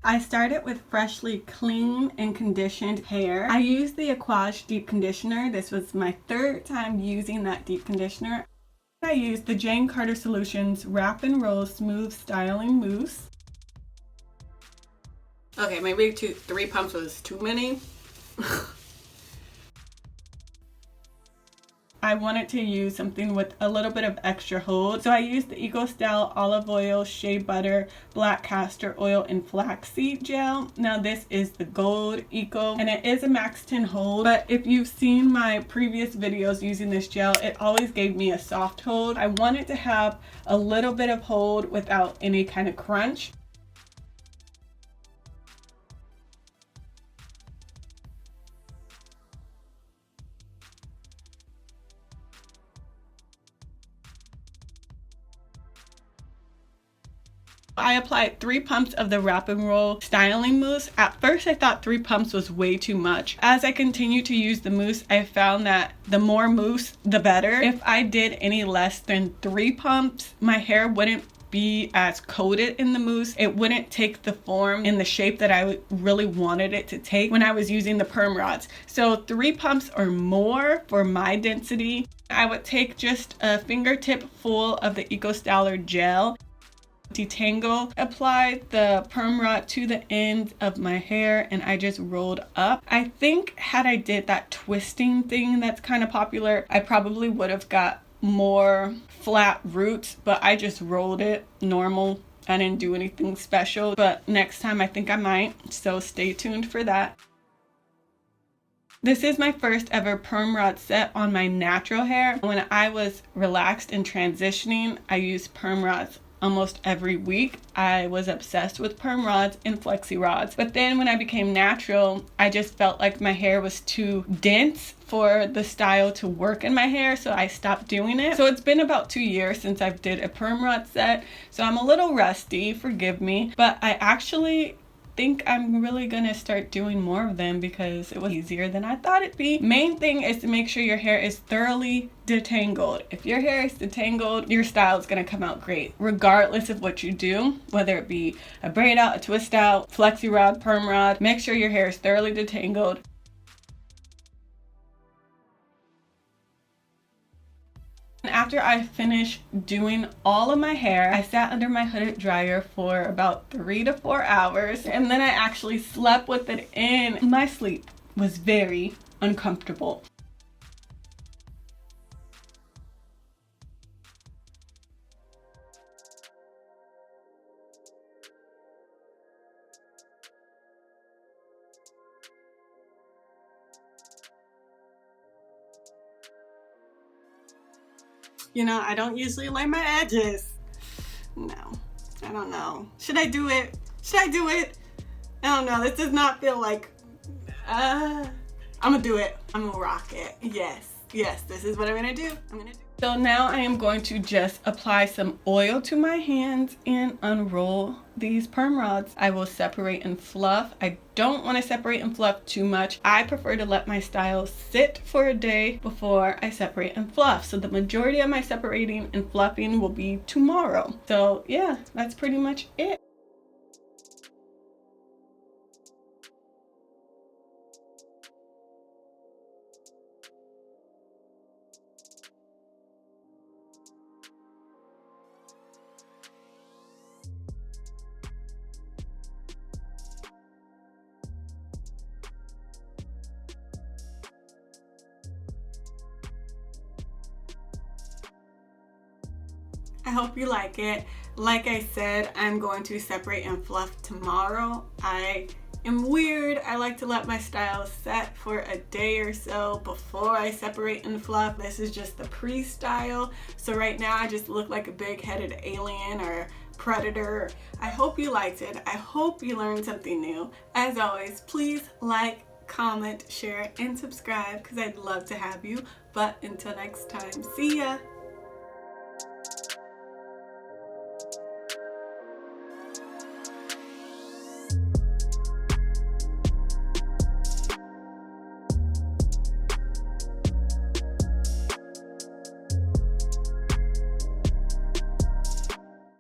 I started with freshly clean and conditioned hair. I used the Aquage deep conditioner. This was my third time using that deep conditioner. I used the Jane Carter Solutions Wrap and Roll Smooth Styling Mousse. Okay, maybe 3 pumps was too many. I wanted to use something with a little bit of extra hold. So I used the Eco Style olive oil, shea butter, black castor oil, and flaxseed gel. Now this is the gold eco and it is a max 10 hold, but if you've seen my previous videos using this gel, it always gave me a soft hold. I wanted to have a little bit of hold without any kind of crunch. I applied 3 pumps of the Wrap and Roll Styling Mousse. At first I thought 3 pumps was way too much. As I continued to use the mousse, I found that the more mousse, the better. If I did any less than 3 pumps, my hair wouldn't be as coated in the mousse. It wouldn't take the form and the shape that I really wanted it to take when I was using the perm rods. So 3 pumps or more for my density. I would take just a fingertip full of the Eco Styler gel, detangle, applied the perm rod to the end of my hair, and I just rolled up. I think had I did that twisting thing that's kind of popular, I probably would have got more flat roots, but I just rolled it normal. I didn't do anything special, but next time I think I might, so stay tuned for that. This is my first ever perm rod set on my natural hair. When I was relaxed and transitioning, I used perm rods almost every week. I was obsessed with perm rods and flexi rods. But then when I became natural, I just felt like my hair was too dense for the style to work in my hair, so I stopped doing it. So it's been about 2 years since I've did a perm rod set, so I'm a little rusty, forgive me, but I actually think I'm really gonna start doing more of them because it was easier than I thought it'd be. Main thing is to make sure your hair is thoroughly detangled. If your hair is detangled, your style is gonna come out great regardless of what you do, whether it be a braid out, a twist out, flexi rod, perm rod. Make sure your hair is thoroughly detangled. After I finished doing all of my hair, I sat under my hooded dryer for about 3 to 4 hours, and then I actually slept with it in. My sleep was very uncomfortable. You know, I don't usually lay my edges. No, I don't know. Should I do it? Should I do it? I don't know. This does not feel like, I'm gonna do it. I'm gonna rock it. Yes, yes, this is what I'm gonna do. So now I am going to just apply some oil to my hands and unroll these perm rods. I will separate and fluff. I don't want to separate and fluff too much. I prefer to let my style sit for a day before I separate and fluff. So the majority of my separating and fluffing will be tomorrow. So yeah, that's pretty much it. I hope you like it. Like I said, I'm going to separate and fluff tomorrow. I am weird. I like to let my style set for a day or so before I separate and fluff. This is just the pre-style. So right now I just look like a big-headed alien or predator. I hope you liked it. I hope you learned something new. As always, please like, comment, share, and subscribe because I'd love to have you. But until next time, see ya!